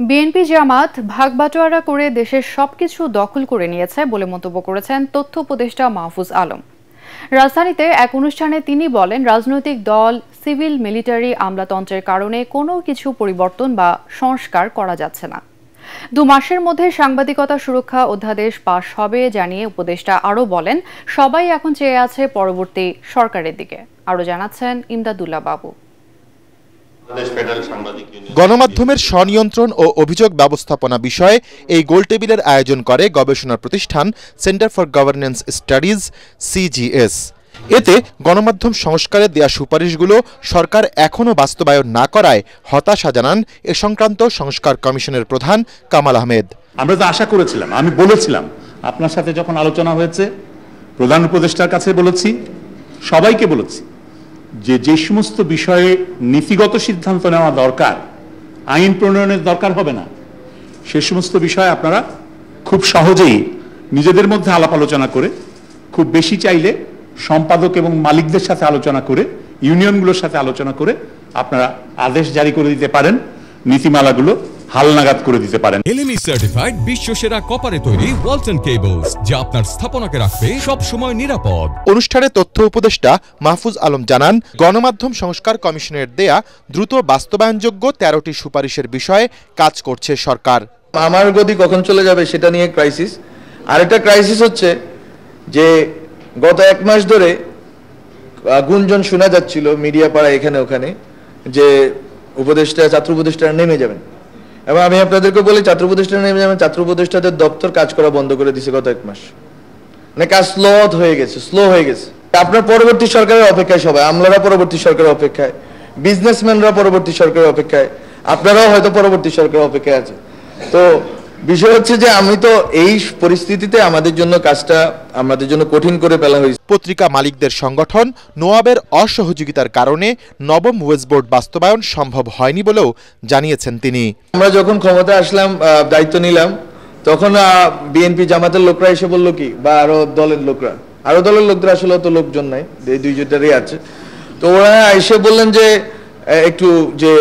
BNP জামাত ভাগবাটোয়ারা করে দেশের সবকিছু দখল করে নিয়েছে বলে মন্তব্য করেছেন তথ্য উপদেষ্টা মাহফুজ আলম। রাজধানীতে এক অনুষ্ঠানে তিনি বলেন, রাজনৈতিক দল, সিভিল মিলিটারি আমলাতন্ত্রের কারণে কোনো কিছু পরিবর্তন বা সংস্কার করা যাচ্ছে না। 2 মাসের মধ্যে সাংবাদিকতা সুরক্ষা অধ্যাদেশ পাশ হবে জানিয়ে উপদেষ্টা আরও বলেন, সবাই এখন চেয়ে আছে পরবর্তী সরকারের দিকে। আরও জানাচ্ছেন ইমদাদুল্লাহ বাবু। গণমাধ্যমের স্বনিয়ন্ত্রণ ও অভিযোগ ব্যবস্থাপনা বিষয়ে এই গোলটেবিলের আয়োজন করে গবেষণা প্রতিষ্ঠান centre for governance studies CGS। এতে গণমাধ্যম সংস্কারে দেয়া সুপারিশগুলো সরকার এখনও বাস্তবায়ন না করায় হতাশা জানান এ সংক্রান্ত সংস্কার কমিশনের প্রধান কামাল আহমেদ। আমরা তো আশা করেছিলাম, আমি বলেছিলাম, আপনার সাথে যখন আলোচনা হয়েছে, প্রধান উপদেষ্টার কাছে বলেছি, সবাইকে বলেছি যে সমস্ত বিষয়ে নীতিগত সিদ্ধান্ত নেওয়া দরকার, আইন প্রণয়নের দরকার হবে না, সে সমস্ত বিষয়ে আপনারা খুব সহজেই নিজেদের মধ্যে আলাপ আলোচনা করে, খুব বেশি চাইলে সম্পাদক এবং মালিকদের সাথে আলোচনা করে, ইউনিয়নগুলোর সাথে আলোচনা করে আপনারা আদেশ জারি করে দিতে পারেন, নীতিমালাগুলো হালনাগাদ করে দিতে পারেন। LME সার্টিফাইড বিশ্বসেরা কপারে তৈরি ওয়ালটন কেবলস, যা আপনার স্থাপনাকে রাখবে সব সময় নিরাপদ। অনুষ্ঠানে তথ্য উপদেষ্টা মাহফুজ আলম জানান, গণমাধ্যম সংস্কার কমিশনের দেয়া দ্রুত বাস্তবায়নযোগ্য 13টি সুপারিশের বিষয়ে কাজ করছে সরকার। আমার গতি কখন চলে যাবে সেটা নিয়ে ক্রাইসিস। আরেকটা ক্রাইসিস হচ্ছে যে গত 1 মাস ধরে গুঞ্জন শোনা যাচ্ছিল মিডিয়া পাড়ায় এখানে ওখানে যে ছাত্র উপদেষ্টারা নেমে যাবেন, এবং আমি আপনাদেরকে বলি ছাত্র উপদেষ্টারা নেমে যাবেন। ছাত্র উপদেষ্টাদের দপ্তর কাজ করা বন্ধ করে দিয়েছে গত 1 মাস। মানে কাজ স্লো হয়ে গেছে। আপনার পরবর্তী সরকারের অপেক্ষায় সবাই, আমলারা পরবর্তী সরকারের অপেক্ষায়, বিজনেসম্যানরা পরবর্তী সরকারের অপেক্ষায়, আপনারাও হয়তো পরবর্তী সরকারের অপেক্ষায় আছে। তো বিষয় হচ্ছে যে আমি তো এই পরিস্থিতিতে আমাদের জন্য কঠিন করে ফেলা হয়েছে। পত্রিকা মালিকদের সংগঠন নোয়াবের অসহযোগিতার কারণে নবম ওয়েজ বোর্ড বাস্তবায়ন সম্ভব হয়নি বলেও জানিয়েছেন তিনি। আমরা যখন ক্ষমতা আসলাম, দায়িত্ব নিলাম, তখন বিএনপি জামাতের লোকরা এসে বললো কি, বা আরো দলের লোকরা আসলে অত লোকজন নাই, এই 2জনেরই আছে, তো ওরা এসে বললেন যে একটু যে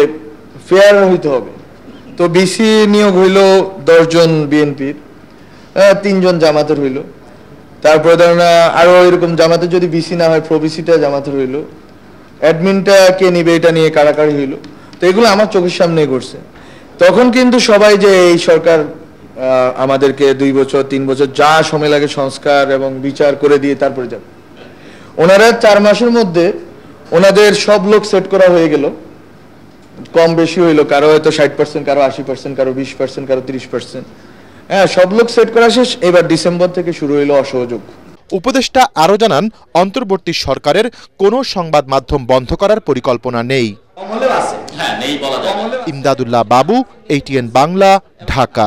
ফেয়ার হইতে হবে। তো বিসি নিয়োগ হইল 10 জন বিএনপির, 3 জন জামাতের হইল। তারপরে ধরেন আরো এরকম জামাতের যদি বিসি না হয়, প্রবিসিটা জামাতের হইল, অ্যাডমিনটা কে নিবে এটা নিয়ে কারাকারি হইল। তো এগুলো আমার চোখের সামনে ঘটছে। তখন কিন্তু সবাই যে এই সরকার আমাদেরকে 2 বছর 3 বছর যা সময় লাগে সংস্কার এবং বিচার করে দিয়ে তারপরে যাবে। ওনারা 4 মাসের মধ্যে ওনাদের সব লোক সেট করা হয়ে গেল, কম বেশি হইলো, কারো হয়তো 60%, কারো 80%, কারো 20%, কারো 30%। হ্যাঁ, সব লোক সেট করা শেষ। এবার ডিসেম্বর থেকে শুরু হইলো অসহযোগ। উপদেষ্টা আরও জানান, অন্তর্বর্তী সরকারের কোনো সংবাদ মাধ্যম বন্ধ করার পরিকল্পনা নেই। ইমদাদুল্লাহ বাবু, ATN বাংলা, ঢাকা।